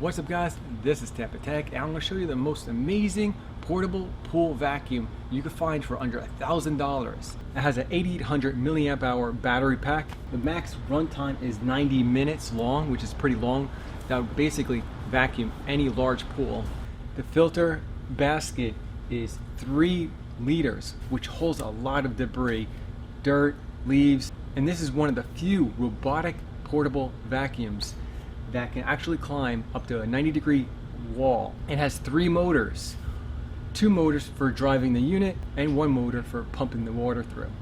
What's up guys, this is Tampatec and I'm going to show you the most amazing portable pool vacuum you can find for under $1,000. It has an 8800 milliamp hour battery pack. The max runtime is 90 minutes long, which is pretty long. That would basically vacuum any large pool. The filter basket is 3 liters, which holds a lot of debris, dirt, leaves, and this is one of the few robotic portable vacuums that can actually climb up to a 90-degree wall. It has 3 motors, 2 motors for driving the unit and 1 motor for pumping the water through.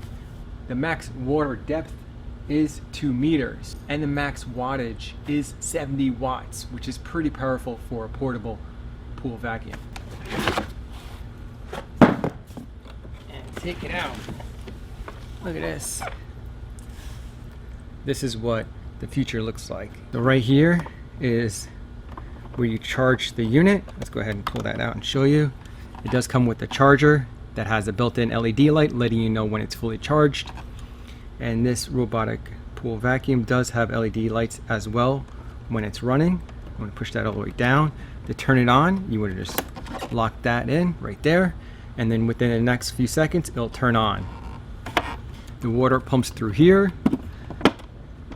The max water depth is 2 meters and the max wattage is 70 watts, which is pretty powerful for a portable pool vacuum. And take it out. Look at this. This is what the future looks like. So right here is where you charge the unit. Let's go ahead and pull that out and show you. It does come with a charger that has a built-in LED light letting you know when it's fully charged. And this robotic pool vacuum does have LED lights as well when it's running. I'm going to push that all the way down. To turn it on, you would just lock that in right there, and then within the next few seconds it'll turn on. The water pumps through here.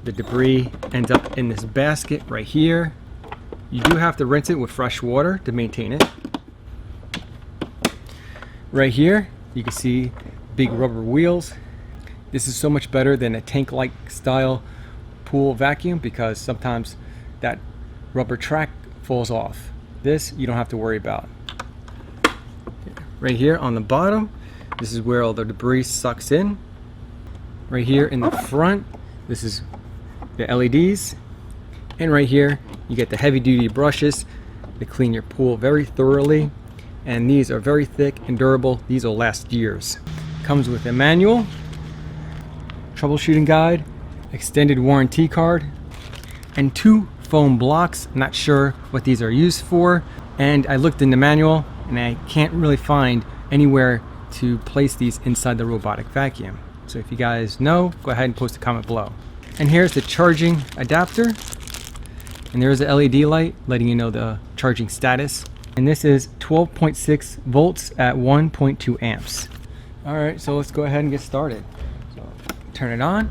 The debris ends up in this basket right here. You do have to rinse it with fresh water to maintain it. Right here you can see big rubber wheels. This is so much better than a tank-like style pool vacuum because sometimes that rubber track falls off. This you don't have to worry about. Right here on the bottom, this is where all the debris sucks in. Right here in the front, this is the LEDs, and right here you get the heavy-duty brushes to clean your pool very thoroughly, and these are very thick and durable. These will last years. Comes with a manual, troubleshooting guide, extended warranty card, and 2 foam blocks. I'm not sure what these are used for, and I looked in the manual and I can't really find anywhere to place these inside the robotic vacuum. So if you guys know, go ahead and post a comment below. And here's the charging adapter, and there's the LED light letting you know the charging status, and this is 12.6 volts at 1.2 amps. Alright, so let's go ahead and get started. So turn it on.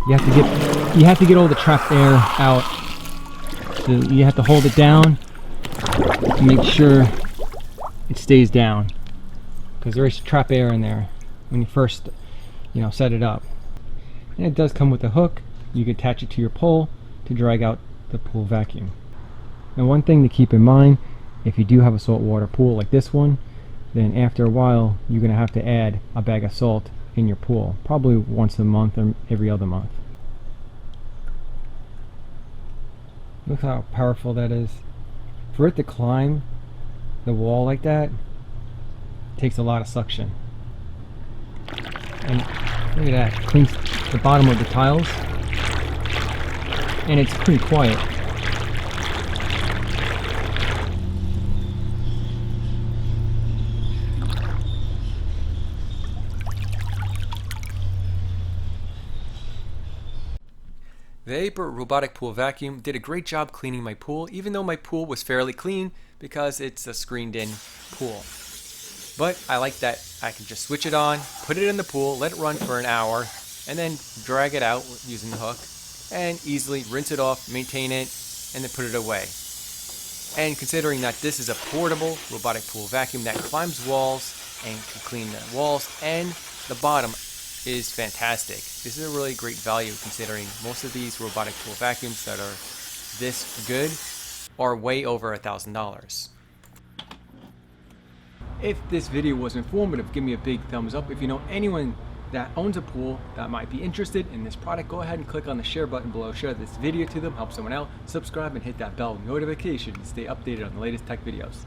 You have to get all the trapped air out. So you have to hold it down to make sure it stays down, because there is trap air in there when you first set it up. And it does come with a hook. You can attach it to your pole to drag out the pool vacuum. Now one thing to keep in mind, if you do have a saltwater pool like this one, then after a while you're going to have to add a bag of salt in your pool, probably once a month or every other month. Look how powerful that is. For it to climb the wall like that, it takes a lot of suction. And look at that, it cleans the bottom of the tiles, and it's pretty quiet. The Aiper Robotic Pool Vacuum did a great job cleaning my pool, even though my pool was fairly clean because it's a screened-in pool. But I like that I can just switch it on, put it in the pool, let it run for an hour, and then drag it out using the hook, and easily rinse it off, maintain it, and then put it away. And considering that this is a portable robotic pool vacuum that climbs walls and can clean the walls and the bottom, is fantastic. This is a really great value considering most of these robotic pool vacuums that are this good are way over $1,000. If this video was informative, give me a big thumbs up. If you know anyone that owns a pool that might be interested in this product, go ahead and click on the share button below. Share this video to them, help someone out, subscribe, and hit that bell notification to stay updated on the latest tech videos.